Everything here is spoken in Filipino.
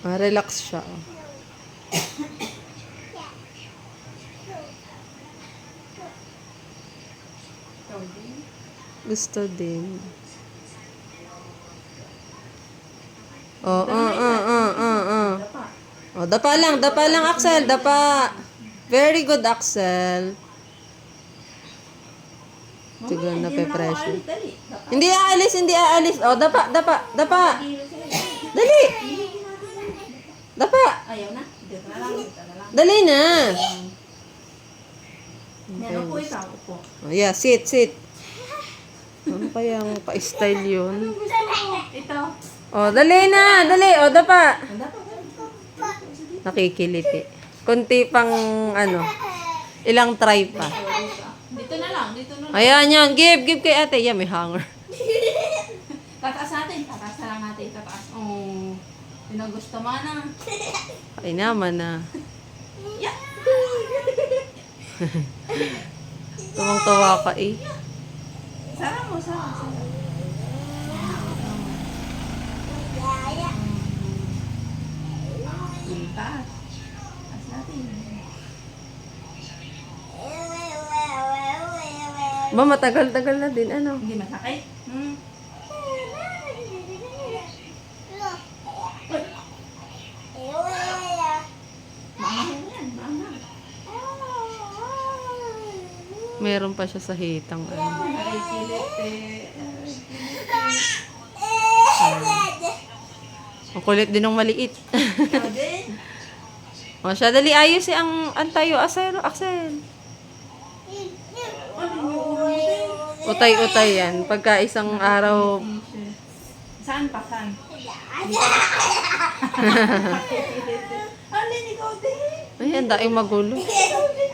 Relax siya. Oh. Gusto din. Oh, Oh, dapa lang, Axel, dapa. Very good, Axel. Siguro na pe-pressure. Hindi aalis. Oh, dapa. Dali. Dapa. Ayaw na. Dito na lang. Dali na. Yan, upo ikaw. Upo. Oh, yeah, sit. Ano kayang pa-style yun? Ito. Oh, dali na. Oh, dapa. Dapat. Nakikiliti. Kunti pang, ilang try pa. Dito na lang. Ayan yan. Give kay ate. Yan, may hanger. Tataas natin. Tataas na lang natin. Tataas. Oh. Yun ang gusto mo na. Ay naman na. Yeah. Tuwang-tawa ka eh. Sara mo. Taas. Taas natin. Ba, matagal-tagal na din. Ano? Hindi masakit. Maanghang yan. Maanghang. Meron pa siya sa hitang. Aray, kilit Ang kulit din ng maliit. Ikaw din. O siya, dali ayos ang antayo. Axel. Utay-utay yan. Pagka isang araw. Saan pa? Saan? Alin, ikaw din. Ayan, daing magulo. Ikaw din.